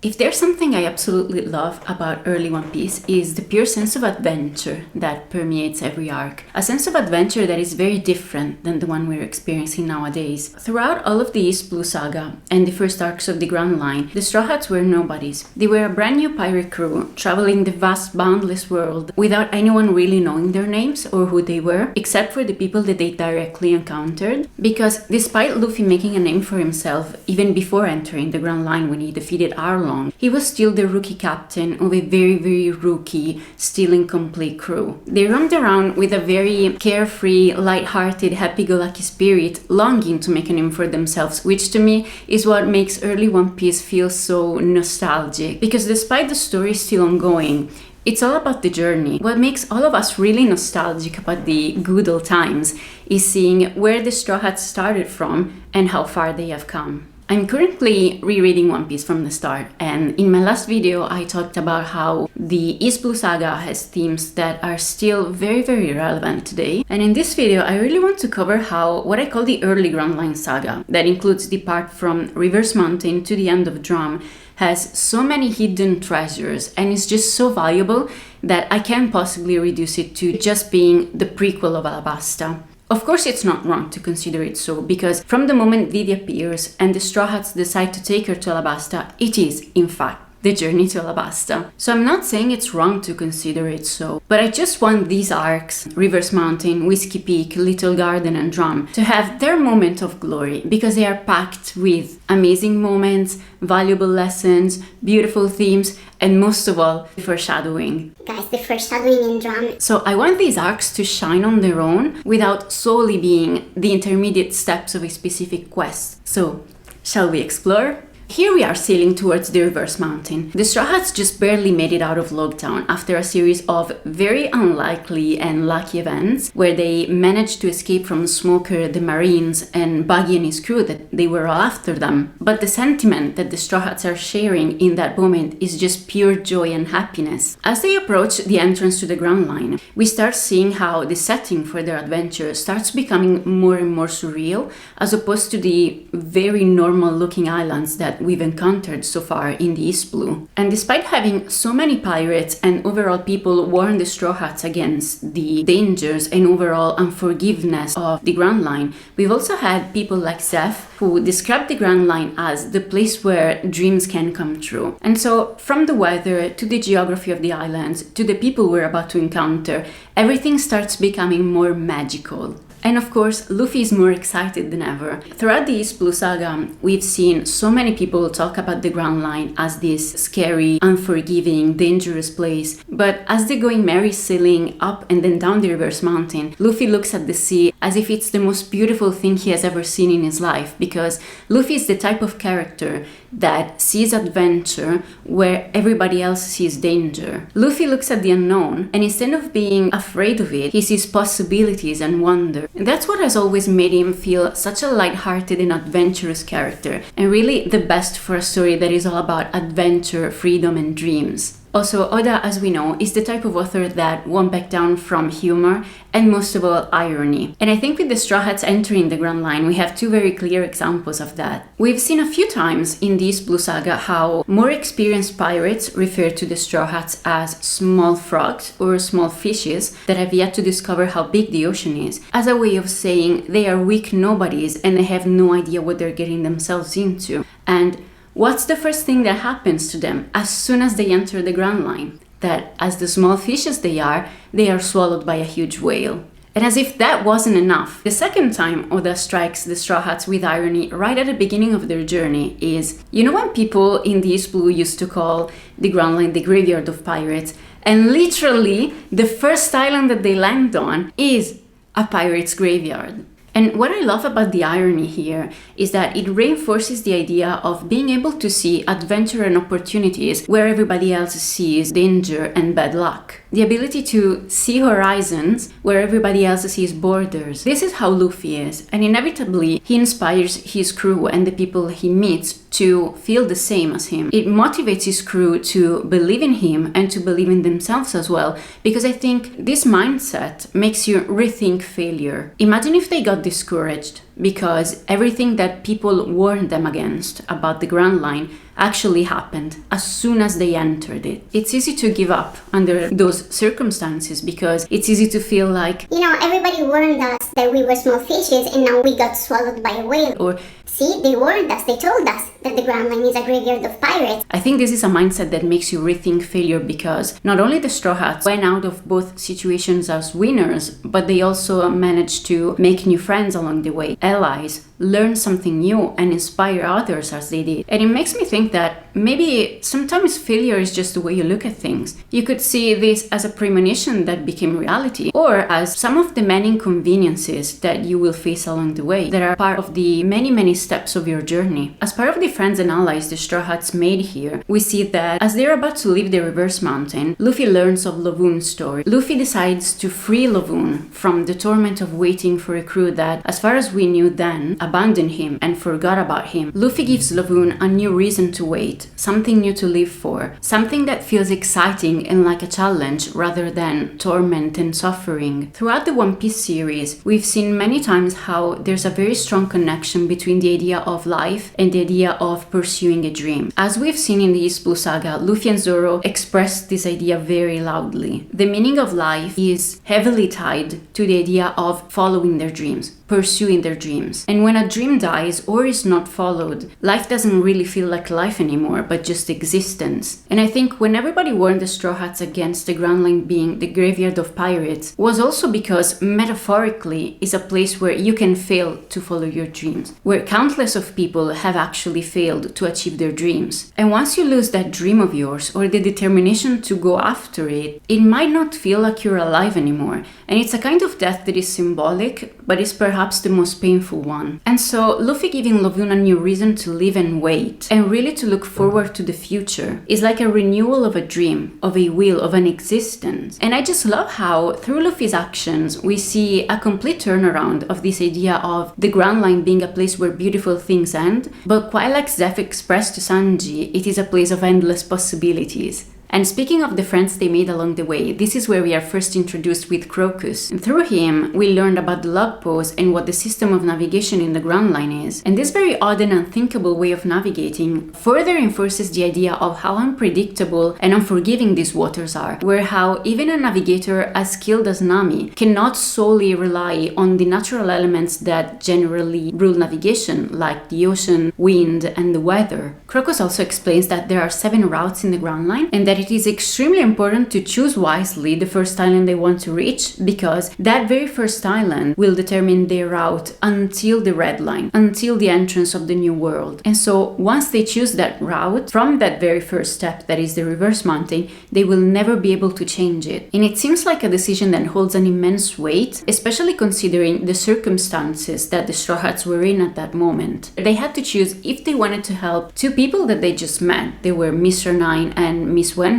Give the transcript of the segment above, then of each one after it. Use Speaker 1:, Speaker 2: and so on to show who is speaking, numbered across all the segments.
Speaker 1: If there's something I absolutely love about early One Piece is the pure sense of adventure that permeates every arc. A sense of adventure that is very different than the one we're experiencing nowadays. Throughout all of the East Blue Saga and the first arcs of the Grand Line, the Straw Hats were nobodies. They were a brand new pirate crew traveling the vast, boundless world without anyone really knowing their names or who they were, except for the people that they directly encountered. Because despite Luffy making a name for himself even before entering the Grand Line when he defeated Arlong, he was still the rookie captain of a very rookie, still incomplete crew. They roamed around with a very carefree, light-hearted, happy-go-lucky spirit, longing to make a name for themselves, which to me is what makes early One Piece feel so nostalgic. Because despite the story still ongoing, it's all about the journey. What makes all of us really nostalgic about the good old times is seeing where the Straw Hats started from and how far they have come. I'm currently rereading One Piece from the start, and in my last video I talked about how the East Blue Saga has themes that are still very relevant today. And in this video I really want to cover how what I call the early Grand Line saga, that includes the part from Reverse Mountain to the end of Drum, has so many hidden treasures and is just so valuable that I can't possibly reduce it to just being the prequel of Alabasta. Of course, it's not wrong to consider it so, because from the moment Vivi appears and the Straw Hats decide to take her to Alabasta, it is, in fact, the journey to Alabasta. So I'm not saying it's wrong to consider it so, but I just want these arcs, Reverse Mountain, Whiskey Peak, Little Garden and Drum, to have their moment of glory, because they are packed with amazing moments, valuable lessons, beautiful themes, and most of all, foreshadowing.
Speaker 2: Guys, the foreshadowing in Drum.
Speaker 1: So I want these arcs to shine on their own without solely being the intermediate steps of a specific quest. So, shall we explore? Here we are sailing towards the Reverse Mountain. The Straw Hats just barely made it out of Logtown after a series of very unlikely and lucky events where they managed to escape from Smoker, the Marines, and Buggy and his crew that they were all after them. But the sentiment that the Straw Hats are sharing in that moment is just pure joy and happiness. As they approach the entrance to the Grand Line, we start seeing how the setting for their adventure starts becoming more and more surreal, as opposed to the very normal looking islands that we've encountered so far in the East Blue. And despite having so many pirates and overall people warn the Straw Hats against the dangers and overall unforgiveness of the Grand Line, we've also had people like Zeph who described the Grand Line as the place where dreams can come true. And so from the weather to the geography of the islands to the people we're about to encounter, everything starts becoming more magical. And of course, Luffy is more excited than ever. Throughout the East Blue Saga, we've seen so many people talk about the Grand Line as this scary, unforgiving, dangerous place. But as they're going merry sailing up and then down the Reverse Mountain, Luffy looks at the sea as if it's the most beautiful thing he has ever seen in his life, because Luffy is the type of character that sees adventure where everybody else sees danger. Luffy looks at the unknown, and instead of being afraid of it, he sees possibilities and wonder. And that's what has always made him feel such a light-hearted and adventurous character, and really the best for a story that is all about adventure, freedom and dreams. Also, Oda, as we know, is the type of author that won't back down from humor and most of all irony. And I think with the Straw Hats entering the Grand Line, we have two very clear examples of that. We've seen a few times in this Blue Saga how more experienced pirates refer to the Straw Hats as small frogs or small fishes that have yet to discover how big the ocean is, as a way of saying they are weak nobodies and they have no idea what they're getting themselves into. And what's the first thing that happens to them as soon as they enter the Grand Line? That as the small fish as they are swallowed by a huge whale. And as if that wasn't enough, the second time Oda strikes the Straw Hats with irony right at the beginning of their journey is, you know when people in the East Blue used to call the Grand Line the graveyard of pirates, and literally the first island that they land on is a pirate's graveyard. And what I love about the irony here is that it reinforces the idea of being able to see adventure and opportunities where everybody else sees danger and bad luck. The ability to see horizons where everybody else sees borders. This is how Luffy is, and inevitably he inspires his crew and the people he meets to feel the same as him. It motivates his crew to believe in him and to believe in themselves as well, because I think this mindset makes you rethink failure. Imagine if they got discouraged because everything that people warned them against about the Grand Line actually happened as soon as they entered it. It's easy to give up under those circumstances because it's easy to feel like,
Speaker 2: everybody warned us that we were small fishes and now we got swallowed by a whale.
Speaker 1: or
Speaker 2: See, they warned us, they told us that the Grand Line is a graveyard of pirates.
Speaker 1: I think this is a mindset that makes you rethink failure because not only the Straw Hats went out of both situations as winners, but they also managed to make new friends along the way, allies, learn something new, and inspire others as they did. And it makes me think that maybe sometimes failure is just the way you look at things. You could see this as a premonition that became reality, or as some of the many inconveniences that you will face along the way that are part of the many steps of your journey. As part of the friends and allies the Straw Hats made here, we see that as they're about to leave the Reverse Mountain, Luffy learns of Laboon's story. Luffy decides to free Laboon from the torment of waiting for a crew that, as far as we knew then, abandoned him and forgot about him. Luffy gives Laboon a new reason to wait, something new to live for, something that feels exciting and like a challenge rather than torment and suffering. Throughout the One Piece series, we've seen many times how there's a very strong connection between the idea of life and the idea of pursuing a dream. As we've seen in the East Blue Saga, Luffy and Zoro expressed this idea very loudly. The meaning of life is heavily tied to the idea of following their dreams, pursuing their dreams. And when a dream dies or is not followed, life doesn't really feel like life anymore, but just existence. And I think when everybody warned the Straw Hats against the Grand Line being the graveyard of pirates was also because metaphorically is a place where you can fail to follow your dreams, where countless of people have actually failed to achieve their dreams. And once you lose that dream of yours or the determination to go after it, it might not feel like you're alive anymore. And it's a kind of death that is symbolic, but is perhaps the most painful one. And so Luffy giving Laboon a new reason to live and wait, and really to look forward to the future, is like a renewal of a dream, of a will, of an existence. And I just love how, through Luffy's actions, we see a complete turnaround of this idea of the Grand Line being a place where beautiful things end, but quite like Zeph expressed to Sanji, it is a place of endless possibilities. And speaking of the friends they made along the way, this is where we are first introduced with Crocus. And through him, we learned about the log post and what the system of navigation in the Grand Line is. And this very odd and unthinkable way of navigating further enforces the idea of how unpredictable and unforgiving these waters are, where how even a navigator as skilled as Nami cannot solely rely on the natural elements that generally rule navigation, like the ocean, wind, and the weather. Crocus also explains that there are 7 routes in the Grand Line, and that it is extremely important to choose wisely the first island they want to reach, because that very first island will determine their route until the Red Line, until the entrance of the New World. And so once they choose that route, from that very first step, that is the Reverse Mountain, they will never be able to change it. And it seems like a decision that holds an immense weight, especially considering the circumstances that the Straw Hats were in at that moment. They had to choose if they wanted to help 2 people that they just met. They were Mr. Nine and Miss Wednesday,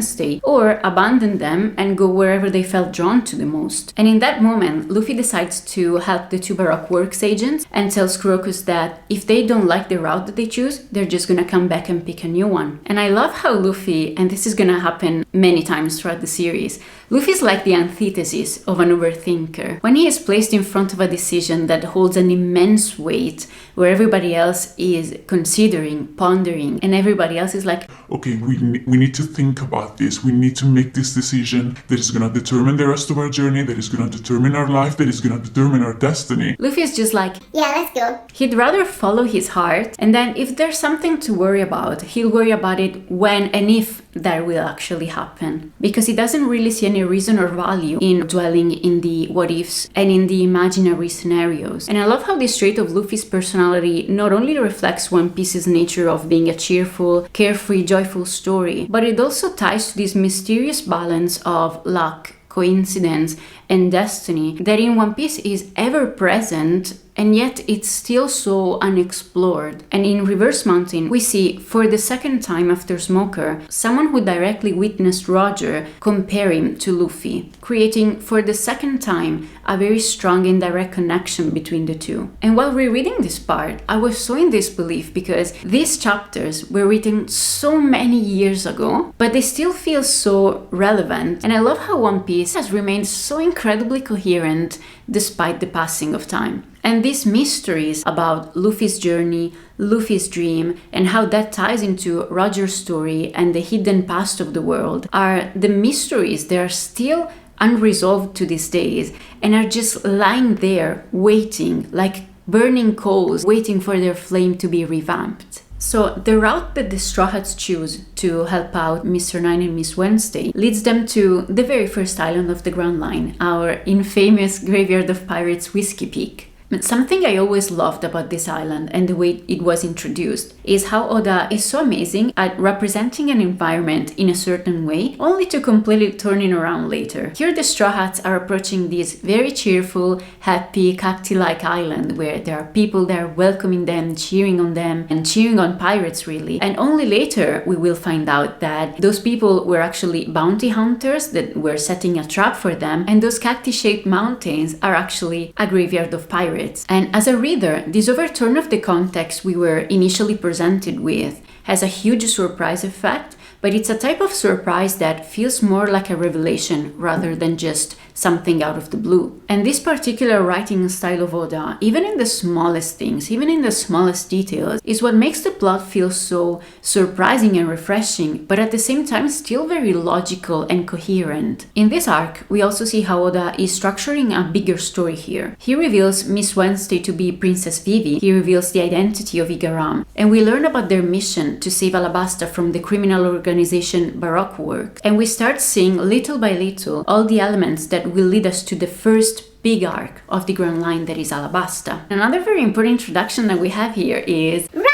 Speaker 1: or abandon them and go wherever they felt drawn to the most. And in that moment, Luffy decides to help the 2 Baroque Works agents and tells Crocus that if they don't like the route that they choose, they're just gonna come back and pick a new one. And I love how Luffy, and this is gonna happen many times throughout the series, Luffy's like the antithesis of an overthinker. When he is placed in front of a decision that holds an immense weight, where everybody else is considering, pondering, and everybody else is like,
Speaker 3: okay, we need to think about this. We need to make this decision that is going to determine the rest of our journey, that is going to determine our life, that is going to determine our destiny.
Speaker 1: Luffy is just like,
Speaker 2: yeah, let's go.
Speaker 1: He'd rather follow his heart, and then if there's something to worry about, he'll worry about it when and if that will actually happen. Because he doesn't really see any reason or value in dwelling in the what ifs and in the imaginary scenarios. And I love how this trait of Luffy's personality not only reflects One Piece's nature of being a cheerful, carefree, joyful story, but it also ties to this mysterious balance of luck, coincidence, and destiny that in One Piece is ever present, and yet it's still so unexplored. And in Reverse Mountain, we see, for the second time after Smoker, someone who directly witnessed Roger compare him to Luffy, creating for the second time a very strong and direct connection between the two. And while rereading this part, I was so in disbelief because these chapters were written so many years ago, but they still feel so relevant. And I love how One Piece has remained so incredibly incredibly coherent despite the passing of time. And these mysteries about Luffy's journey, Luffy's dream, and how that ties into Roger's story and the hidden past of the world are the mysteries that are still unresolved to these days and are just lying there waiting, like burning coals, waiting for their flame to be revamped. So the route that the Straw Hats choose to help out Mr. Nine and Miss Wednesday leads them to the very first island of the Grand Line, our infamous Graveyard of Pirates Whiskey Peak. But something I always loved about this island and the way it was introduced is how Oda is so amazing at representing an environment in a certain way, only to completely turn it around later. Here the Straw Hats are approaching this very cheerful, happy, cacti-like island where there are people that are welcoming them, cheering on them, and cheering on pirates really. And only later we will find out that those people were actually bounty hunters that were setting a trap for them, and those cacti-shaped mountains are actually a graveyard of pirates. And as a reader, this overturn of the context we were initially presented with has a huge surprise effect, but it's a type of surprise that feels more like a revelation rather than just something out of the blue. And this particular writing style of Oda, even in the smallest things, even in the smallest details, is what makes the plot feel so surprising and refreshing, but at the same time still very logical and coherent. In this arc, we also see how Oda is structuring a bigger story here. He reveals Miss Wednesday to be Princess Vivi, he reveals the identity of Igaram, and we learn about their mission to save Alabasta from the criminal organization Baroque Works. And we start seeing little by little all the elements that will lead us to the first big arc of the Grand Line that is Alabasta. Another very important introduction that we have here is
Speaker 2: Robin!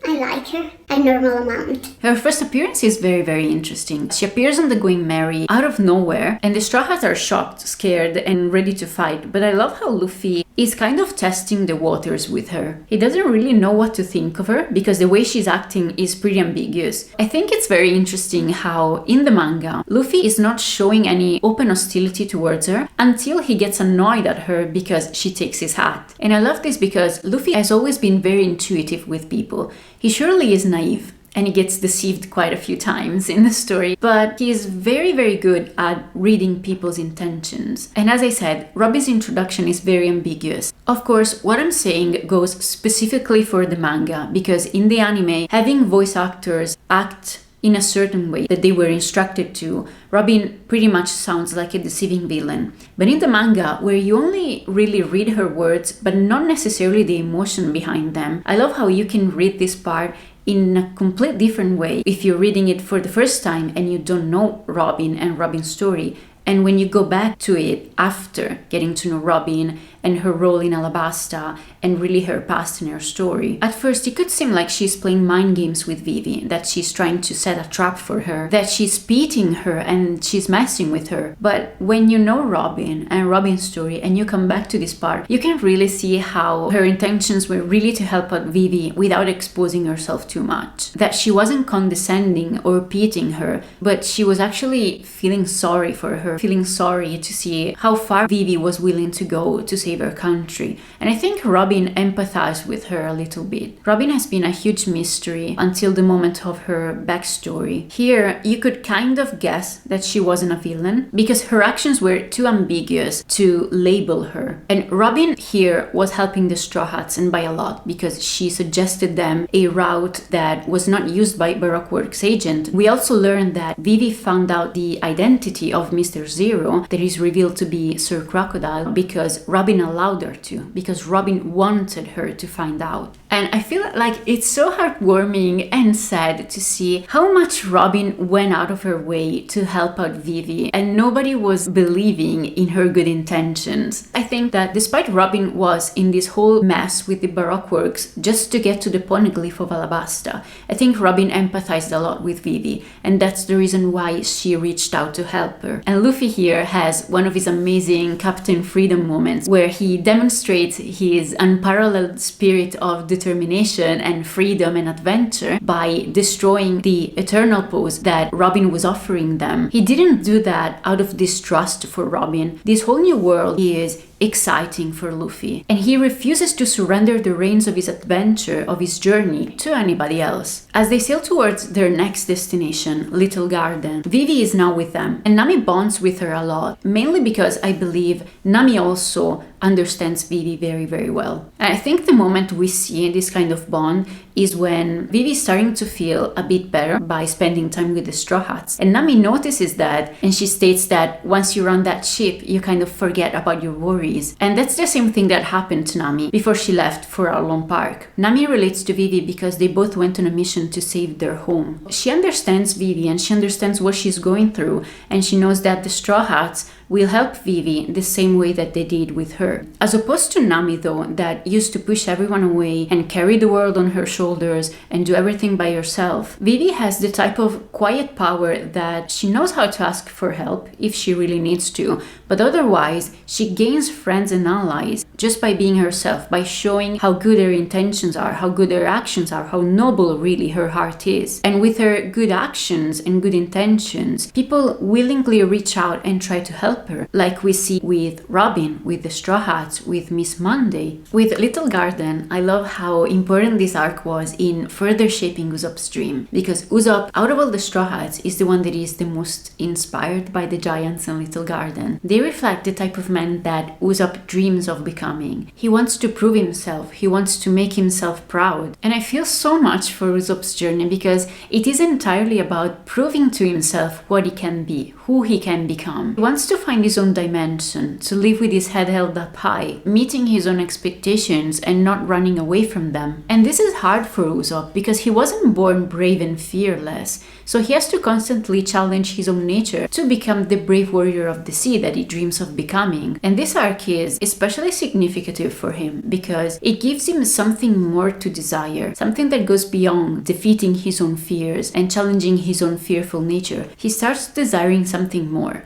Speaker 2: I like her a normal amount.
Speaker 1: Her first appearance is very, very interesting. She appears on the Going Merry out of nowhere, and the Straw Hats are shocked, scared, and ready to fight. But I love how Luffy is kind of testing the waters with her. He doesn't really know what to think of her because the way she's acting is pretty ambiguous. I think it's very interesting how in the manga, Luffy is not showing any open hostility towards her until he gets annoyed at her because she takes his hat. And I love this because Luffy has always been very intuitive with people. He surely is naive, and he gets deceived quite a few times in the story, but he is very, very good at reading people's intentions. And as I said, Robin's introduction is very ambiguous. Of course, what I'm saying goes specifically for the manga, because in the anime, having voice actors act in a certain way that they were instructed to, Robin pretty much sounds like a deceiving villain. But in the manga, where you only really read her words, but not necessarily the emotion behind them, I love how you can read this part in a complete different way if you're reading it for the first time and you don't know Robin and Robin's story. And when you go back to it after getting to know Robin and her role in Alabasta and really her past and her story, at first it could seem like she's playing mind games with Vivi, that she's trying to set a trap for her, that she's beating her and she's messing with her. But when you know Robin and Robin's story and you come back to this part, you can really see how her intentions were really to help out Vivi without exposing herself too much. That she wasn't condescending or pitying her, but she was actually feeling sorry for her, feeling sorry to see how far Vivi was willing to go to save her country. And I think Robin empathized with her a little bit. Robin has been a huge mystery until the moment of her backstory. Here, you could kind of guess that she wasn't a villain because her actions were too ambiguous to label her. And Robin here was helping the Straw Hats, and by a lot, because she suggested them a route that was not used by Baroque Works agent. We also learned that Vivi found out the identity of Mr. Zero, that is revealed to be Sir Crocodile, because Robin allowed her to, because Robin wanted her to find out. And I feel like it's so heartwarming and sad to see how much Robin went out of her way to help out Vivi, and nobody was believing in her good intentions. I think that despite Robin was in this whole mess with the Baroque Works just to get to the poneglyph of Alabasta, I think Robin empathized a lot with Vivi, and that's the reason why she reached out to help her. And Luffy here has one of his amazing Captain Freedom moments where he demonstrates his unparalleled spirit of determination and freedom and adventure by destroying the eternal pose that Robin was offering them. He didn't do that out of distrust for Robin. This whole new world is exciting for Luffy, and he refuses to surrender the reins of his adventure, of his journey, to anybody else. As they sail towards their next destination, Little Garden, Vivi is now with them, and Nami bonds with her a lot, mainly because I believe Nami also understands Vivi very, very well. And I think the moment we see this kind of bond is when Vivi is starting to feel a bit better by spending time with the Straw Hats. And Nami notices that, and she states that once you're on that ship, you kind of forget about your worries. And that's the same thing that happened to Nami before she left for Arlong Park. Nami relates to Vivi because they both went on a mission to save their home. She understands Vivi and she understands what she's going through, and she knows that the Straw Hats will help Vivi the same way that they did with her. As opposed to Nami though, that used to push everyone away and carry the world on her shoulders and do everything by herself, Vivi has the type of quiet power that she knows how to ask for help if she really needs to, but otherwise she gains friends and allies just by being herself, by showing how good her intentions are, how good her actions are, how noble really her heart is. And with her good actions and good intentions, people willingly reach out and try to help her, like we see with Robin, with the Straw Hats, with Miss Monday. With Little Garden, I love how important this arc was in further shaping Usopp's dream, because Usopp, out of all the Straw Hats, is the one that is the most inspired by the giants in Little Garden. They reflect the type of man that Usopp dreams of becoming. He wants to prove himself, he wants to make himself proud. And I feel so much for Usopp's journey because it is entirely about proving to himself what he can be, who he can become. He wants to find his own dimension, to live with his head held up high, meeting his own expectations and not running away from them. And this is hard for Usopp because he wasn't born brave and fearless, so he has to constantly challenge his own nature to become the brave warrior of the sea that he dreams of becoming. And this arc is especially significant for him because it gives him something more to desire, something that goes beyond defeating his own fears and challenging his own fearful nature. He starts desiring something more: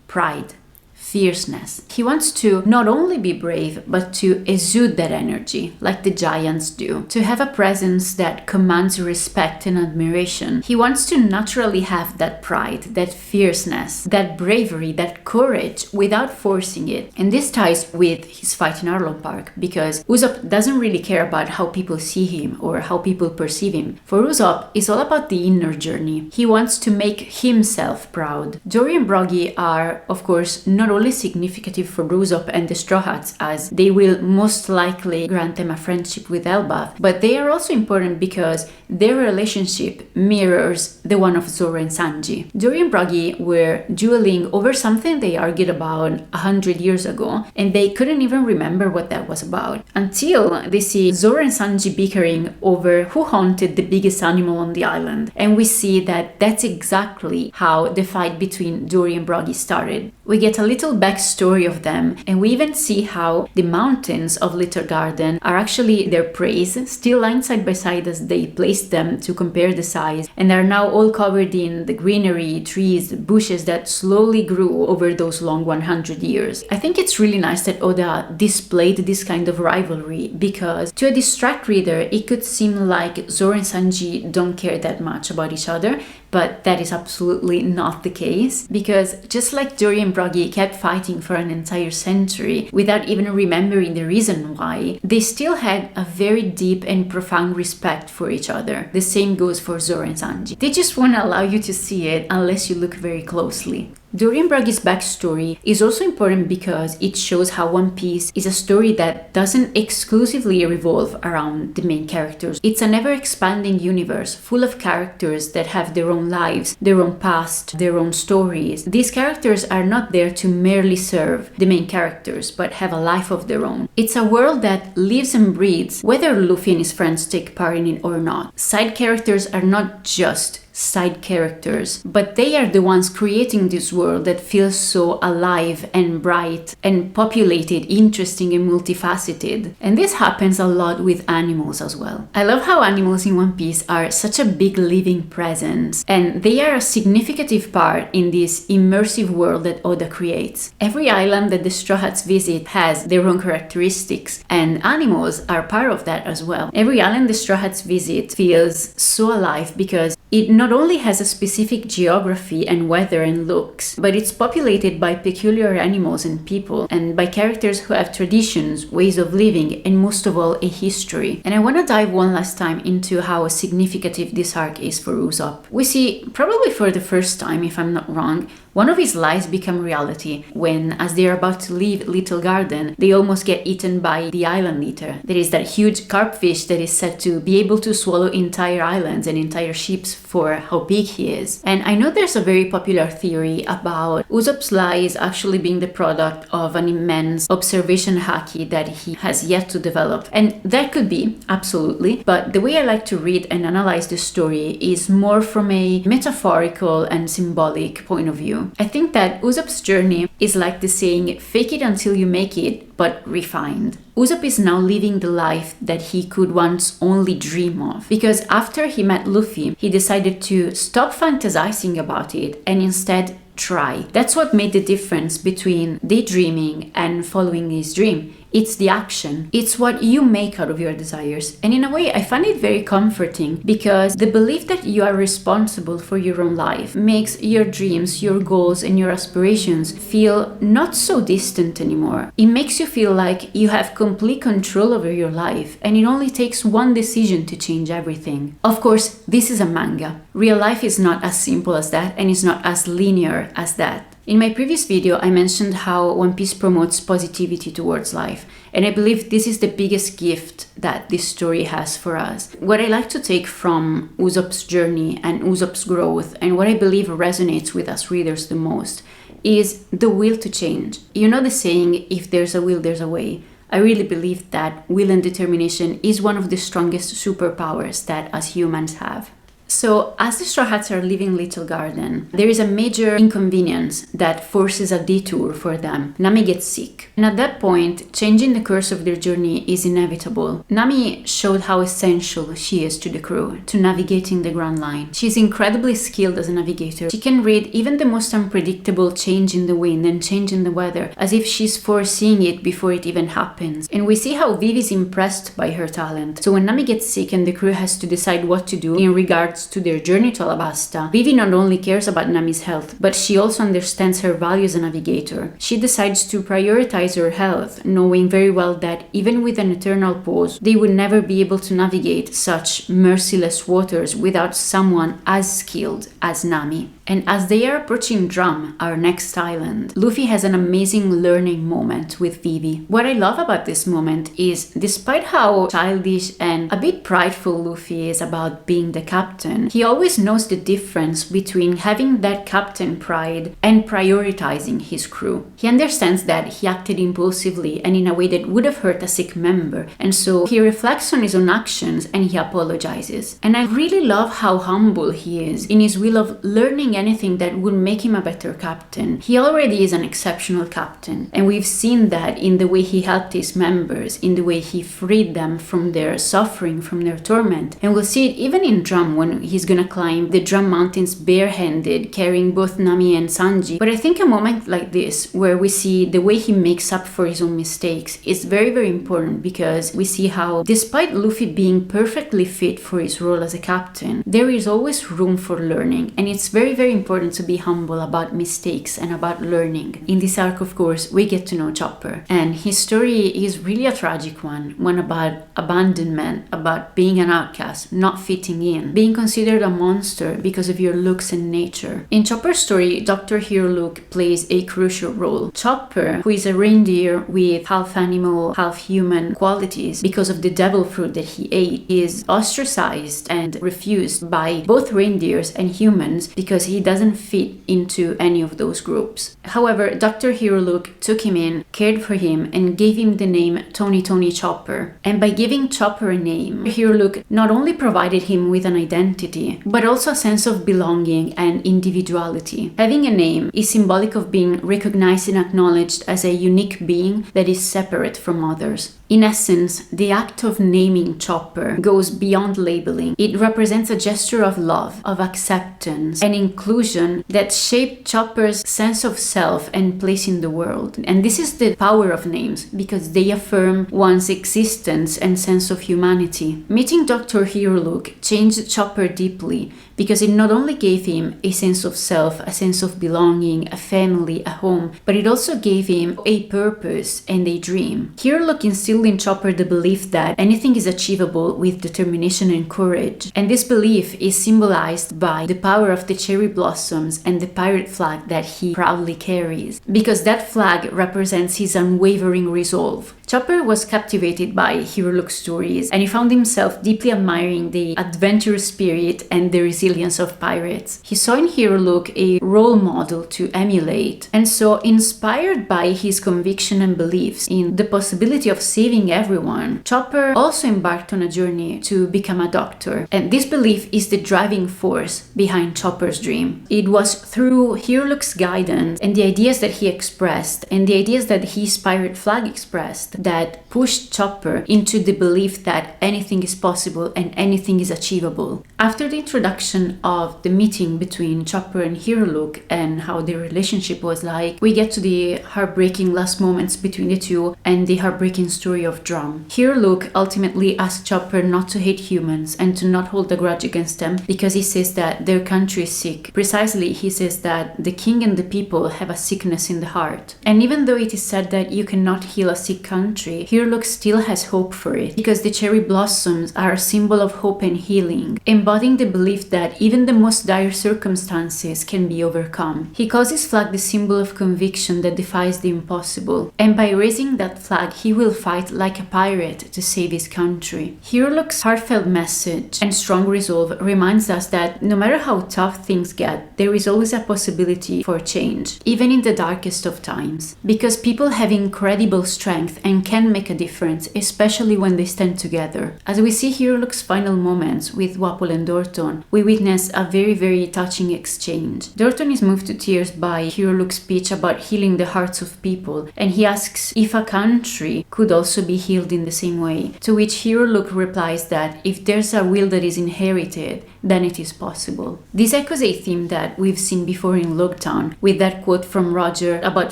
Speaker 1: pride, fierceness. He wants to not only be brave, but to exude that energy, like the giants do, to have a presence that commands respect and admiration. He wants to naturally have that pride, that fierceness, that bravery, that courage without forcing it. And this ties with his fight in Arlong Park, because Usopp doesn't really care about how people see him or how people perceive him. For Usopp, it's all about the inner journey. He wants to make himself proud. Dory and Broggy are, of course, not only significant for Usopp and the Straw Hats, as they will most likely grant them a friendship with Elbaf, but they are also important because their relationship mirrors the one of Zoro and Sanji. Dory and Broggy were dueling over something they argued about 100 years ago, and they couldn't even remember what that was about, until they see Zoro and Sanji bickering over who hunted the biggest animal on the island. And we see that that's exactly how the fight between Dory and Broggy started. We get a little backstory of them, and we even see how the mountains of Little Garden are actually their praise, still lined side by side as they placed them to compare the size, and are now all covered in the greenery, trees, bushes that slowly grew over those long 100 years. I think it's really nice that Oda displayed this kind of rivalry, because to a distract reader it could seem like Zoro and Sanji don't care that much about each other, but that is absolutely not the case, because just like Dory and Broggy kept fighting for an entire century without even remembering the reason why, they still had a very deep and profound respect for each other. The same goes for Zoro and Sanji. They just won't allow you to see it unless you look very closely. Dory and Broggy's backstory is also important because it shows how One Piece is a story that doesn't exclusively revolve around the main characters. It's an ever-expanding universe full of characters that have their own lives, their own past, their own stories. These characters are not there to merely serve the main characters, but have a life of their own. It's a world that lives and breathes whether Luffy and his friends take part in it or not. Side characters are not just side characters, but they are the ones creating this world that feels so alive and bright and populated, interesting and multifaceted. And this happens a lot with animals as well. I love how animals in One Piece are such a big living presence, and they are a significant part in this immersive world that Oda creates. Every island that the Straw Hats visit has their own characteristics, and animals are part of that as well. Every island the Straw Hats visit feels so alive because It not only has a specific geography and weather and looks, but it's populated by peculiar animals and people, and by characters who have traditions, ways of living, and most of all, a history. And I want to dive one last time into how significant this arc is for Usopp. We see, probably for the first time, if I'm not wrong, one of his lies become reality when, as they are about to leave Little Garden, they almost get eaten by the island eater. There is that huge carpfish that is said to be able to swallow entire islands and entire ships for how big he is. And I know there's a very popular theory about Usopp's lies actually being the product of an immense observation haki that he has yet to develop. And that could be, absolutely, but the way I like to read and analyze the story is more from a metaphorical and symbolic point of view. I think that Usopp's journey is like the saying, fake it until you make it, but refined. Usopp is now living the life that he could once only dream of, because after he met Luffy, he decided to stop fantasizing about it and instead try. That's what made the difference between daydreaming and following his dream. It's the action. It's what you make out of your desires. And in a way, I find it very comforting because the belief that you are responsible for your own life makes your dreams, your goals, and your aspirations feel not so distant anymore. It makes you feel like you have complete control over your life, and it only takes one decision to change everything. Of course, this is a manga. Real life is not as simple as that, and it's not as linear as that. In my previous video, I mentioned how One Piece promotes positivity towards life, and I believe this is the biggest gift that this story has for us. What I like to take from Usopp's journey and Usopp's growth, and what I believe resonates with us readers the most, is the will to change. You know the saying, if there's a will, there's a way. I really believe that will and determination is one of the strongest superpowers that us humans have. So, as the Straw Hats are leaving Little Garden, there is a major inconvenience that forces a detour for them. Nami gets sick. And at that point, changing the course of their journey is inevitable. Nami showed how essential she is to the crew, to navigating the Grand Line. She's incredibly skilled as a navigator. She can read even the most unpredictable change in the wind and change in the weather, as if she's foreseeing it before it even happens. And we see how Vivi's impressed by her talent. So when Nami gets sick and the crew has to decide what to do in regards to their journey to Alabasta, Vivi not only cares about Nami's health, but she also understands her value as a navigator. She decides to prioritize her health, knowing very well that even with an eternal pause, they would never be able to navigate such merciless waters without someone as skilled as Nami. And as they are approaching Drum, our next island, Luffy has an amazing learning moment with Vivi. What I love about this moment is, despite how childish and a bit prideful Luffy is about being the captain, he always knows the difference between having that captain pride and prioritizing his crew. He understands that he acted impulsively and in a way that would have hurt a sick member, and so he reflects on his own actions and he apologizes. And I really love how humble he is in his will of learning anything that would make him a better captain. He already is an exceptional captain, and we've seen that in the way he helped his members, in the way he freed them from their suffering, from their torment. And we'll see it even in Drum when he's gonna climb the Drum Mountains barehanded, carrying both Nami and Sanji. But I think a moment like this, where we see the way he makes up for his own mistakes, is very, very important, because we see how, despite Luffy being perfectly fit for his role as a captain, there is always room for learning, and it's very, very important to be humble about mistakes and about learning. In this arc, of course, we get to know Chopper, and his story is really a tragic one about abandonment, about being an outcast, not fitting in, being considered a monster because of your looks and nature. In Chopper's story, Dr. Hero Luke plays a crucial role. Chopper, who is a reindeer with half animal, half human qualities because of the devil fruit that he ate, is ostracized and refused by both reindeers and humans because he doesn't fit into any of those groups. However, Dr. Hero Luke took him in, cared for him, and gave him the name Tony Chopper. And by giving Chopper a name, Hero Luke not only provided him with an identity, but also a sense of belonging and individuality. Having a name is symbolic of being recognized and acknowledged as a unique being that is separate from others. In essence, the act of naming Chopper goes beyond labeling. It represents a gesture of love, of acceptance, and inclusion that shaped Chopper's sense of self and place in the world. And this is the power of names, because they affirm one's existence and sense of humanity. Meeting Dr. Hiruluk changed Chopper deeply, because it not only gave him a sense of self, a sense of belonging, a family, a home, but it also gave him a purpose and a dream. Hiruluk instilled in Chopper the belief that anything is achievable with determination and courage. And this belief is symbolized by the power of the cherry blossoms and the pirate flag that he proudly carries, because that flag represents his unwavering resolve. Chopper was captivated by Hiruluk's stories, and he found himself deeply admiring the adventurous spirit and the resilience of pirates. He saw in Hiruluk a role model to emulate, and so, inspired by his conviction and beliefs in the possibility of saving everyone, Chopper also embarked on a journey to become a doctor. And this belief is the driving force behind Chopper's dream. It was through Hiruluk's guidance and the ideas that he expressed, and the ideas that his pirate flag expressed, that pushed Chopper into the belief that anything is possible and anything is achievable. After the introduction of the meeting between Chopper and Hiruluk and how their relationship was like, we get to the heartbreaking last moments between the two and the heartbreaking story of Drum. Hiruluk ultimately asks Chopper not to hate humans and to not hold a grudge against them, because he says that their country is sick. Precisely, he says that the king and the people have a sickness in the heart. And even though it is said that you cannot heal a sick country, Hiruluk still has hope for it, because the cherry blossoms are a symbol of hope and healing, embodying the belief that even the most dire circumstances can be overcome. He calls his flag the symbol of conviction that defies the impossible, and by raising that flag, he will fight like a pirate to save his country. Hiruluk's heartfelt message and strong resolve reminds us that no matter how tough things get, there is always a possibility for change, even in the darkest of times, because people have incredible strength and can make a difference, especially when they stand together. As we see Hiruluk's final moments with Wapol and Dorton, we witness a very touching exchange. Dorton is moved to tears by Hiruluk's speech about healing the hearts of people, and he asks if a country could also be healed in the same way, to which Hiruluk replies that if there's a will that is inherited, then it is possible. This echoes a theme that we've seen before in Logtown, with that quote from Roger about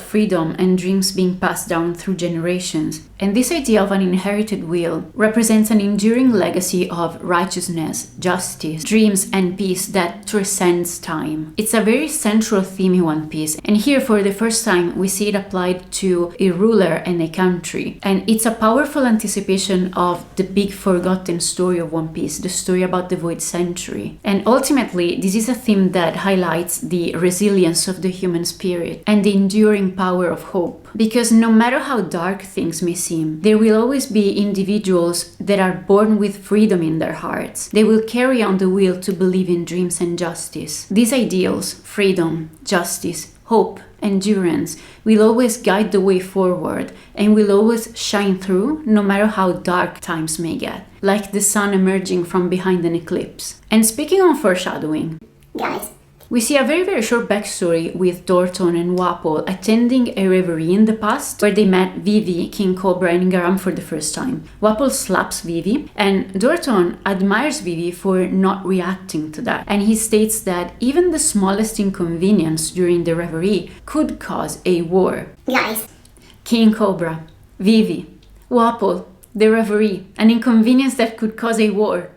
Speaker 1: freedom and dreams being passed down through generations. And this idea of an inherited will represents an enduring legacy of righteousness, justice, dreams, and peace that transcends time. It's a very central theme in One Piece, and here for the first time we see it applied to a ruler and a country. And it's a powerful anticipation of the big forgotten story of One Piece, the story about the Void Century. And ultimately, this is a theme that highlights the resilience of the human spirit and the enduring power of hope. Because no matter how dark things may seem, there will always be individuals that are born with freedom in their hearts. They will carry on the will to believe in dreams and justice. These ideals, freedom, justice, hope, endurance, will always guide the way forward and will always shine through no matter how dark times may get, like the sun emerging from behind an eclipse. And speaking on foreshadowing,
Speaker 2: Guys,
Speaker 1: we see a very short backstory with Dorton and Wapol attending a reverie in the past where they met Vivi, King Cobra, and Garam for the first time. Wapol slaps Vivi, and Dorton admires Vivi for not reacting to that. And he states that even the smallest inconvenience during the reverie could cause a war.
Speaker 2: guys,
Speaker 1: King Cobra, Vivi, Wapol, the reverie, an inconvenience that could cause a war.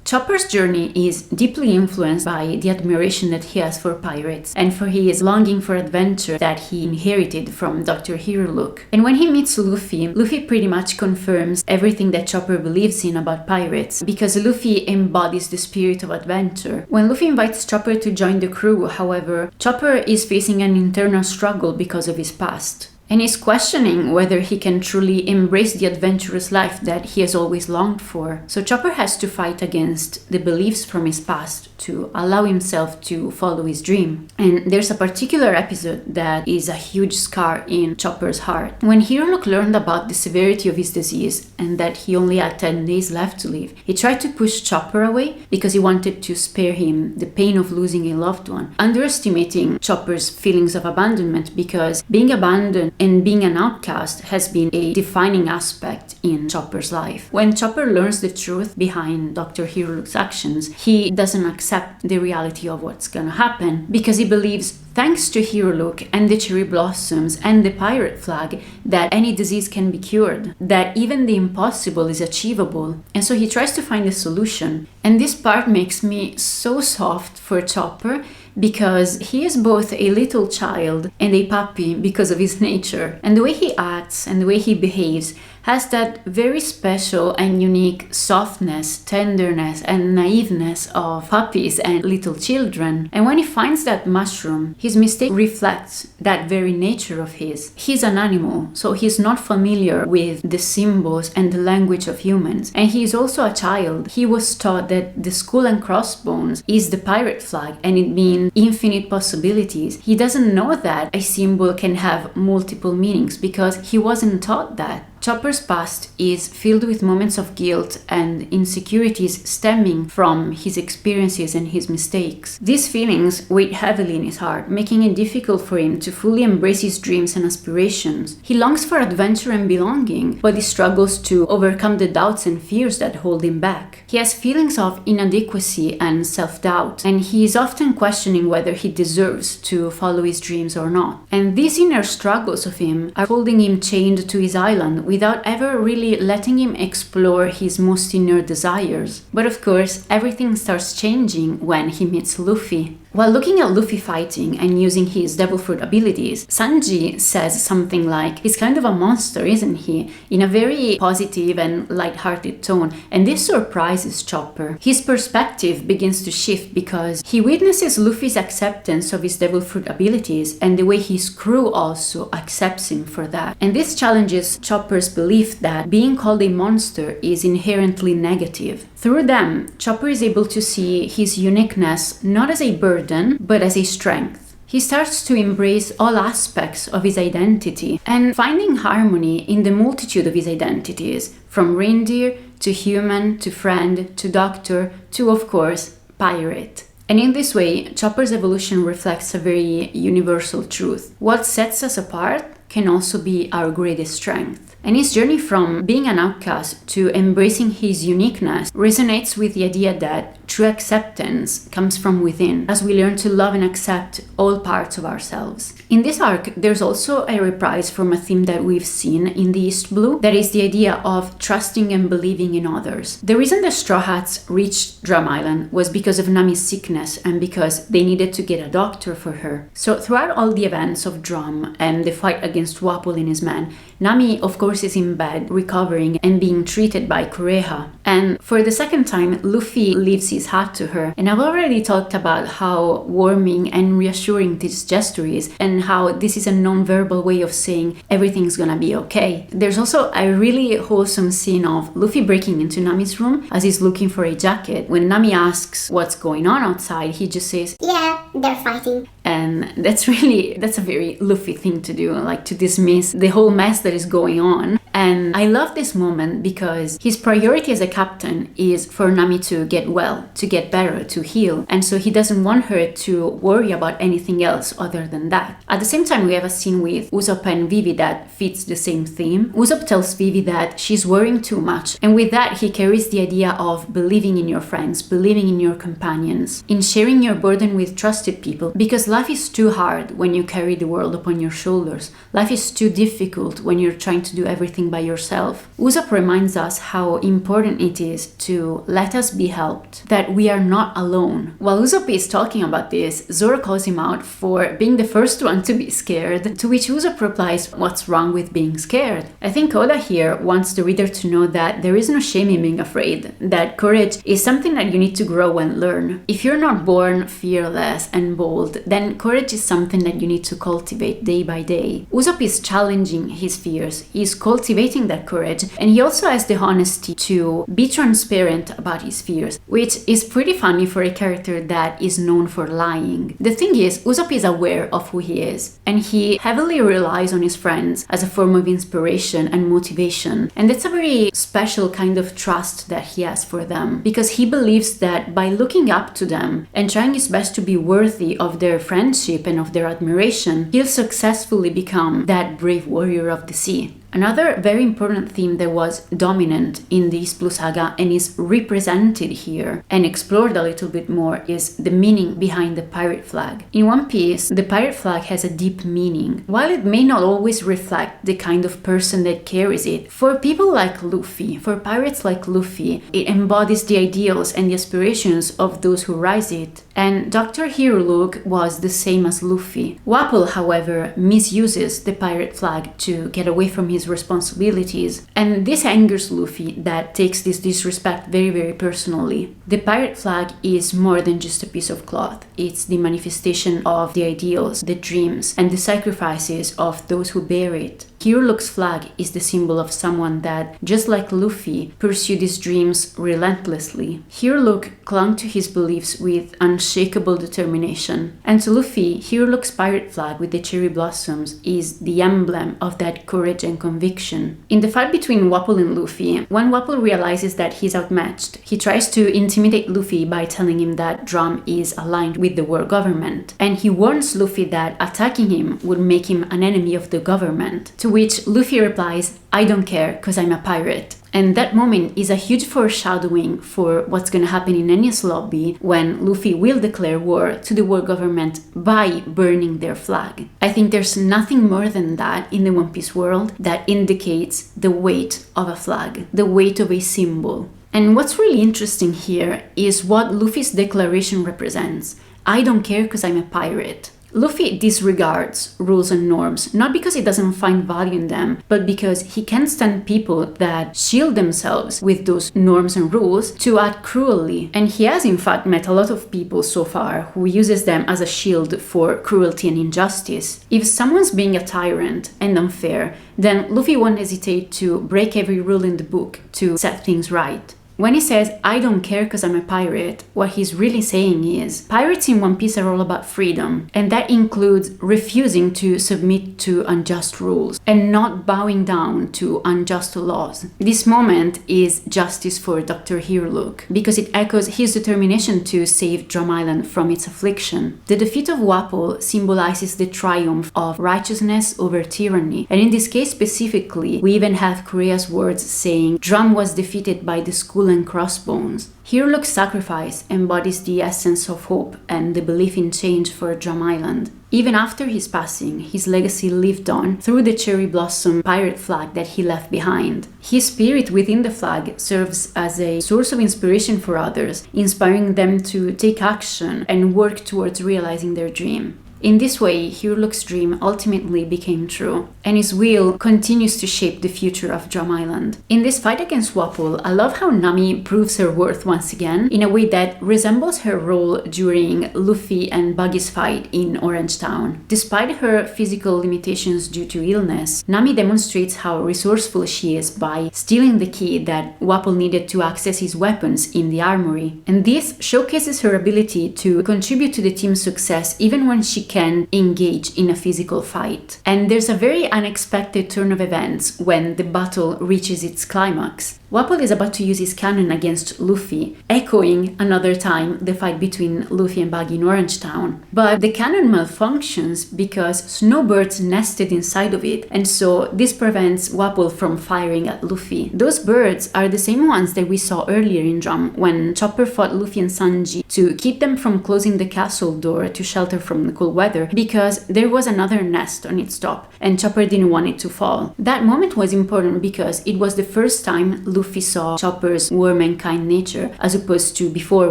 Speaker 1: Chopper's journey is deeply influenced by the admiration that he has for pirates and for his longing for adventure that he inherited from Dr. Hiruluk. And when he meets Luffy, Luffy pretty much confirms everything that Chopper believes in about pirates, because Luffy embodies the spirit of adventure. When Luffy invites Chopper to join the crew, however, Chopper is facing an internal struggle because of his past. And is questioning whether he can truly embrace the adventurous life that he has always longed for. So Chopper has to fight against the beliefs from his past to allow himself to follow his dream. And there's a particular episode that is a huge scar in Chopper's heart. When Hiruluk learned about the severity of his disease and that he only had 10 days left to live, he tried to push Chopper away because he wanted to spare him the pain of losing a loved one, underestimating Chopper's feelings of abandonment, because being abandoned and being an outcast has been a defining aspect in Chopper's life. When Chopper learns the truth behind Dr. Hirulook's actions, he doesn't accept the reality of what's gonna happen because he believes, thanks to Hirulook and the cherry blossoms and the pirate flag, that any disease can be cured, that even the impossible is achievable. And so he tries to find a solution. And this part makes me so soft for Chopper because he is both a little child and a puppy because of his nature. And the way he acts and the way he behaves has that very special and unique softness, tenderness, and naiveness of puppies and little children. And when he finds that mushroom, his mistake reflects that very nature of his. He's an animal, so he's not familiar with the symbols and the language of humans. And he is also a child. He was taught that the skull and crossbones is the pirate flag, and it means infinite possibilities. He doesn't know that a symbol can have multiple meanings because he wasn't taught that. Chopper's past is filled with moments of guilt and insecurities stemming from his experiences and his mistakes. These feelings weigh heavily in his heart, making it difficult for him to fully embrace his dreams and aspirations. He longs for adventure and belonging, but he struggles to overcome the doubts and fears that hold him back. He has feelings of inadequacy and self-doubt, and he is often questioning whether he deserves to follow his dreams or not. And these inner struggles of him are holding him chained to his island without ever really letting him explore his most inner desires. But of course, everything starts changing when he meets Luffy. While looking at Luffy fighting and using his devil fruit abilities, Sanji says something like, he's kind of a monster, isn't he? In a very positive and light-hearted tone, and this surprises Chopper. His perspective begins to shift because he witnesses Luffy's acceptance of his devil fruit abilities and the way his crew also accepts him for that. And this challenges Chopper's belief that being called a monster is inherently negative. Through them, Chopper is able to see his uniqueness not as a burden, but as a strength. He starts to embrace all aspects of his identity and finding harmony in the multitude of his identities, from reindeer to human to friend to doctor to, of course, pirate. And in this way, Chopper's evolution reflects a very universal truth. What sets us apart can also be our greatest strength. And his journey from being an outcast to embracing his uniqueness resonates with the idea that true acceptance comes from within, as we learn to love and accept all parts of ourselves. In this arc, there's also a reprise from a theme that we've seen in the East Blue, that is the idea of trusting and believing in others. The reason the Straw Hats reached Drum Island was because of Nami's sickness and because they needed to get a doctor for her. So throughout all the events of Drum and the fight against Wapol and his men, Nami, of course, is in bed, recovering and being treated by Kureha. And for the second time, Luffy leaves his hat to her. And I've already talked about how warming and reassuring this gesture is, and how this is a non-verbal way of saying everything's gonna be okay. There's also a really wholesome scene of Luffy breaking into Nami's room as he's looking for a jacket. When Nami asks what's going on outside, he just says,
Speaker 2: "Yeah, they're fighting."
Speaker 1: And that's a very Luffy thing to do, like to dismiss the whole mess that is going on. And I love this moment because his priority as a captain is for Nami to get well, to get better, to heal. And so he doesn't want her to worry about anything else other than that. At the same time, we have a scene with Usopp and Vivi that fits the same theme. Usopp tells Vivi that she's worrying too much. And with that, he carries the idea of believing in your friends, believing in your companions, in sharing your burden with trusted people. Because life is too hard when you carry the world upon your shoulders. Life is too difficult when you're trying to do everything by yourself. Usopp reminds us how important it is to let us be helped, that we are not alone. While Usopp is talking about this, Zoro calls him out for being the first one to be scared, to which Usopp replies, "What's wrong with being scared?" I think Oda here wants the reader to know that there is no shame in being afraid, that courage is something that you need to grow and learn. If you're not born fearless and bold, then courage is something that you need to cultivate day by day. Usopp is challenging his fears, he's cultivating cultivating that courage. And he also has the honesty to be transparent about his fears, which is pretty funny for a character that is known for lying. The thing is, Usopp is aware of who he is, and he heavily relies on his friends as a form of inspiration and motivation. And that's a very special kind of trust that he has for them, because he believes that by looking up to them and trying his best to be worthy of their friendship and of their admiration, he'll successfully become that brave warrior of the sea. Another very important theme that was dominant in the East Blue Saga and is represented here and explored a little bit more is the meaning behind the pirate flag. In One Piece, the pirate flag has a deep meaning. While it may not always reflect the kind of person that carries it, for people like Luffy, for pirates like Luffy, it embodies the ideals and the aspirations of those who rise it. And Dr. Hero Luke was the same as Luffy. Wapol, however, misuses the pirate flag to get away from his responsibilities, and this angers Luffy, that takes this disrespect very, very personally. The pirate flag is more than just a piece of cloth. It's the manifestation of the ideals, the dreams, and the sacrifices of those who bear it. Hero Luke's flag is the symbol of someone that, just like Luffy, pursued his dreams relentlessly. Hero Luke clung to his beliefs with unshakable determination. And to Luffy, Hero Luke's pirate flag with the cherry blossoms is the emblem of that courage and conviction. In the fight between Wapol and Luffy, when Wapol realizes that he's outmatched, he tries to intimidate Luffy by telling him that Drum is aligned with the world government. And he warns Luffy that attacking him would make him an enemy of the government. To which Luffy replies, "I don't care, cause I'm a pirate." And that moment is a huge foreshadowing for what's gonna happen in Enies Lobby when Luffy will declare war to the world government by burning their flag. I think there's nothing more than that in the One Piece world that indicates the weight of a flag, the weight of a symbol. And what's really interesting here is what Luffy's declaration represents. I don't care cause I'm a pirate. Luffy disregards rules and norms, not because he doesn't find value in them, but because he can't stand people that shield themselves with those norms and rules to act cruelly. And he has in fact met a lot of people so far who uses them as a shield for cruelty and injustice. If someone's being a tyrant and unfair, then Luffy won't hesitate to break every rule in the book to set things right. When he says, I don't care because I'm a pirate, what he's really saying is, pirates in One Piece are all about freedom, and that includes refusing to submit to unjust rules and not bowing down to unjust laws. This moment is justice for Dr. Hero Luke, because it echoes his determination to save Drum Island from its affliction. The defeat of Wapol symbolizes the triumph of righteousness over tyranny, and in this case specifically, we even have Korea's words saying, Drum was defeated by the skull and crossbones. Hero Luke's sacrifice embodies the essence of hope and the belief in change for Drum Island. Even after his passing, his legacy lived on through the cherry blossom pirate flag that he left behind. His spirit within the flag serves as a source of inspiration for others, inspiring them to take action and work towards realizing their dream. In this way, Hero Luke's dream ultimately became true, and his will continues to shape the future of Drum Island. In this fight against Wapol, I love how Nami proves her worth once again in a way that resembles her role during Luffy and Buggy's fight in Orange Town. Despite her physical limitations due to illness, Nami demonstrates how resourceful she is by stealing the key that Wapol needed to access his weapons in the armory. And this showcases her ability to contribute to the team's success even when she can engage in a physical fight. And there's a very unexpected turn of events when the battle reaches its climax. Wapol is about to use his cannon against Luffy, echoing another time the fight between Luffy and Buggy in Orange Town. But the cannon malfunctions because snowbirds nested inside of it, and so this prevents Wapol from firing at Luffy. Those birds are the same ones that we saw earlier in Drum when Chopper fought Luffy and Sanji to keep them from closing the castle door to shelter from the cold weather, because there was another nest on its top and Chopper didn't want it to fall. That moment was important because it was the first time Luffy saw Chopper's warm and kind nature, as opposed to before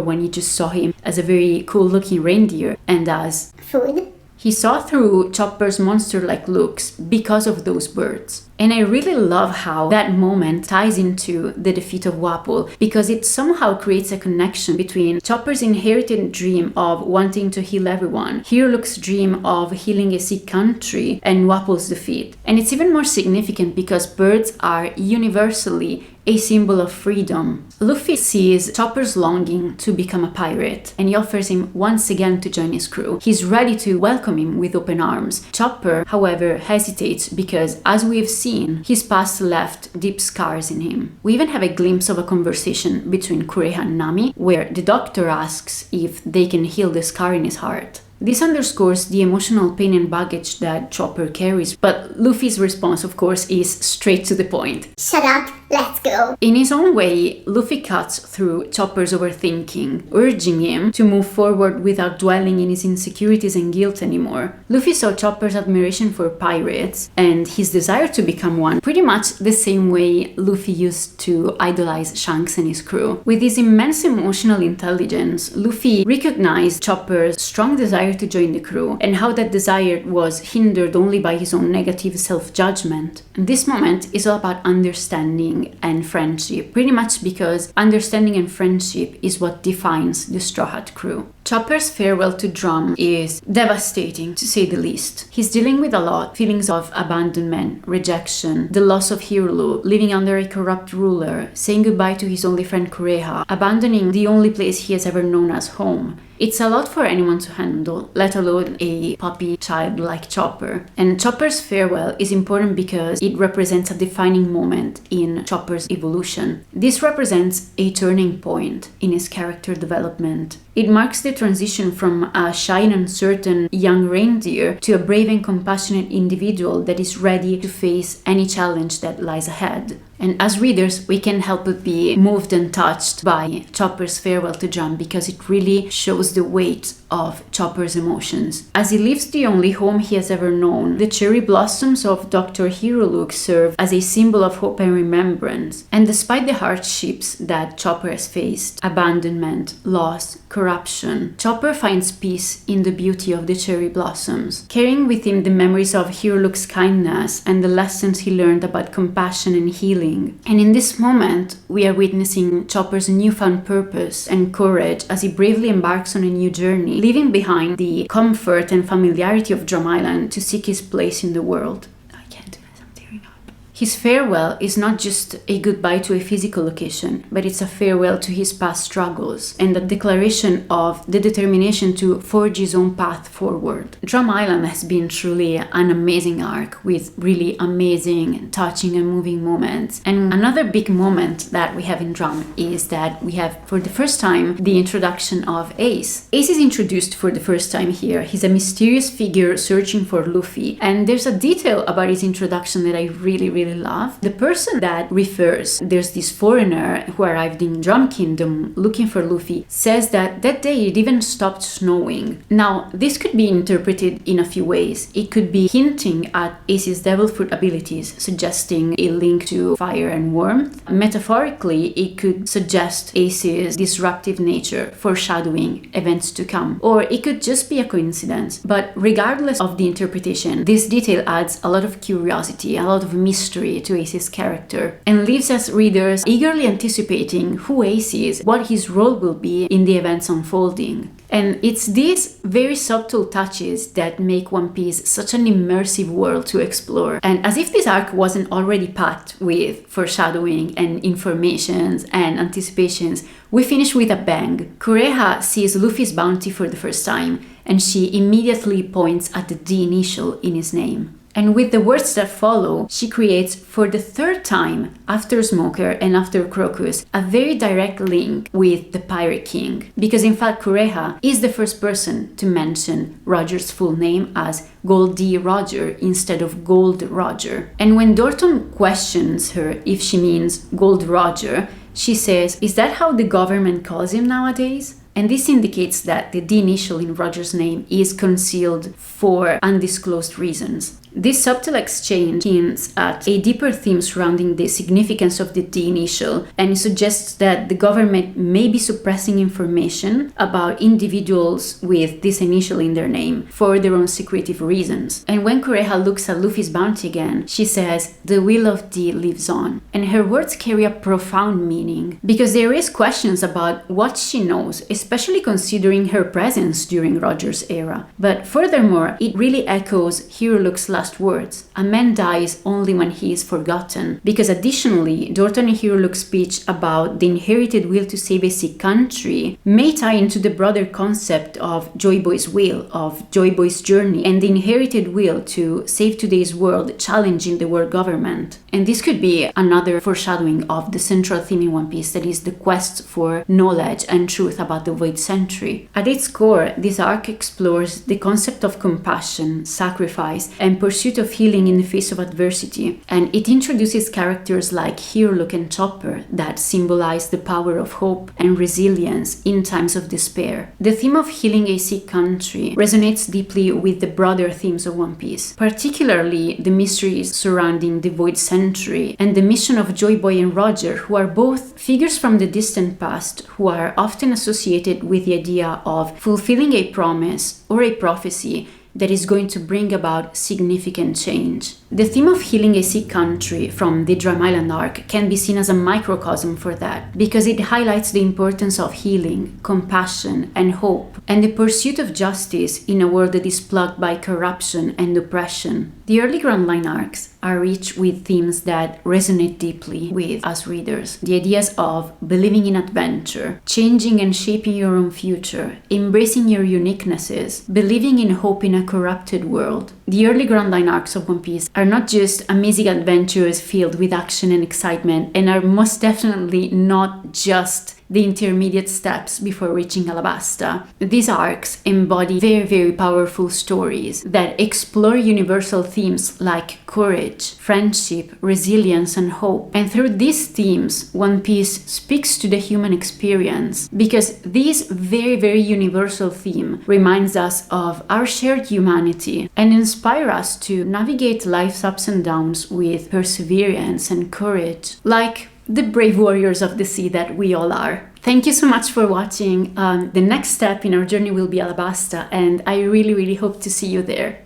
Speaker 1: when he just saw him as a very cool looking reindeer and as
Speaker 2: food.
Speaker 1: He saw through Chopper's monster-like looks because of those birds. And I really love how that moment ties into the defeat of Wapol, because it somehow creates a connection between Chopper's inherited dream of wanting to heal everyone, Hero Luke's dream of healing a sick country, and Wapol's defeat. And it's even more significant because birds are universally a symbol of freedom. Luffy sees Chopper's longing to become a pirate, and he offers him once again to join his crew. He's ready to welcome him with open arms. Chopper, however, hesitates because, as we've seen, his past left deep scars in him. We even have a glimpse of a conversation between Kureha and Nami, where the doctor asks if they can heal the scar in his heart. This underscores the emotional pain and baggage that Chopper carries, but Luffy's response, of course, is straight to the point.
Speaker 2: Shut up, let's go.
Speaker 1: In his own way, Luffy cuts through Chopper's overthinking, urging him to move forward without dwelling in his insecurities and guilt anymore. Luffy saw Chopper's admiration for pirates and his desire to become one pretty much the same way Luffy used to idolize Shanks and his crew. With his immense emotional intelligence, Luffy recognized Chopper's strong desire to join the crew, and how that desire was hindered only by his own negative self-judgment. And this moment is all about understanding and friendship, pretty much because understanding and friendship is what defines the Straw Hat crew. Chopper's farewell to Drum is devastating, to say the least. He's dealing with a lot, feelings of abandonment, rejection, the loss of Hero Luke, living under a corrupt ruler, saying goodbye to his only friend Kureha, abandoning the only place he has ever known as home. It's a lot for anyone to handle, let alone a puppy child like Chopper. And Chopper's farewell is important because it represents a defining moment in Chopper's evolution. This represents a turning point in his character development. It marks the transition from a shy and uncertain young reindeer to a brave and compassionate individual that is ready to face any challenge that lies ahead. And as readers, we can't help but be moved and touched by Chopper's farewell to Drum because it really shows the weight of Chopper's emotions. As he leaves the only home he has ever known, the cherry blossoms of Dr. Hero Luke serve as a symbol of hope and remembrance. And despite the hardships that Chopper has faced, abandonment, loss, corruption, Chopper finds peace in the beauty of the cherry blossoms, carrying with him the memories of Hero Luke's kindness and the lessons he learned about compassion and healing. And in this moment, we are witnessing Chopper's newfound purpose and courage as he bravely embarks on a new journey, leaving behind the comfort and familiarity of Drum Island to seek his place in the world. I can't do this, I'm tearing up. His farewell is not just a goodbye to a physical location, but it's a farewell to his past struggles and a declaration of the determination to forge his own path forward. Drum Island has been truly an amazing arc with really amazing, touching and moving moments. And another big moment that we have in Drum is that we have, for the first time, the introduction of Ace. Ace is introduced for the first time here. He's a mysterious figure searching for Luffy, and there's a detail about his introduction that I really love. The person that refers, there's this foreigner who arrived in Drum Kingdom looking for Luffy, says that that day it even stopped snowing. Now, this could be interpreted in a few ways. It could be hinting at Ace's devil fruit abilities, suggesting a link to fire and warmth. Metaphorically, it could suggest Ace's disruptive nature, foreshadowing events to come. Or it could just be a coincidence. But regardless of the interpretation, this detail adds a lot of curiosity, a lot of mystery to Ace's character, and leaves us readers eagerly anticipating who Ace is, what his role will be in the events unfolding. And it's these very subtle touches that make One Piece such an immersive world to explore. And as if this arc wasn't already packed with foreshadowing and informations and anticipations, we finish with a bang. Kureha sees Luffy's bounty for the first time, and she immediately points at the D initial in his name. And with the words that follow, she creates, for the third time, after Smoker and after Crocus, a very direct link with the Pirate King. Because in fact, Kureha is the first person to mention Roger's full name as Gold D. Roger instead of Gold Roger. And when Dorton questions her if she means Gold Roger, she says, "Is that how the government calls him nowadays?" and this indicates that the D initial in Roger's name is concealed for undisclosed reasons. This subtle exchange hints at a deeper theme surrounding the significance of the D initial, and it suggests that the government may be suppressing information about individuals with this initial in their name for their own secretive reasons. And when Kureha looks at Luffy's bounty again, she says, "The will of D lives on." And her words carry a profound meaning, because they raise questions about what she knows, especially considering her presence during Roger's era. But furthermore, it really echoes Hero Luke's last words: "A man dies only when he is forgotten." Because additionally, Dorton and Hero Luke's speech about the inherited will to save a sick country may tie into the broader concept of Joy Boy's will, of Joy Boy's journey, and the inherited will to save today's world, challenging the world government. And this could be another foreshadowing of the central theme in One Piece, that is the quest for knowledge and truth about the Void Century. At its core, this arc explores the concept of compassion, sacrifice, and pursuit of healing in the face of adversity, and it introduces characters like Hero Luke and Chopper that symbolize the power of hope and resilience in times of despair. The theme of healing a sick country resonates deeply with the broader themes of One Piece, particularly the mysteries surrounding the Void Century and the mission of Joy Boy and Roger, who are both figures from the distant past who are often associated with the idea of fulfilling a promise or a prophecy that is going to bring about significant change. The theme of healing a sick country from the Drum Island arc can be seen as a microcosm for that, because it highlights the importance of healing, compassion, and hope, and the pursuit of justice in a world that is plagued by corruption and oppression. The early Grand Line arcs are rich with themes that resonate deeply with us readers. The ideas of believing in adventure, changing and shaping your own future, embracing your uniquenesses, believing in hope in a corrupted world. The early Grand Line arcs of One Piece are not just amazing adventures filled with action and excitement, and are most definitely not just the intermediate steps before reaching Alabasta. These arcs embody very, very powerful stories that explore universal themes like courage, friendship, resilience, and hope. And through these themes, One Piece speaks to the human experience, because this very, very universal theme reminds us of our shared humanity and inspire us to navigate life's ups and downs with perseverance and courage, like the brave warriors of the sea that we all are. Thank you so much for watching. The next step in our journey will be Alabasta, and I really, really hope to see you there.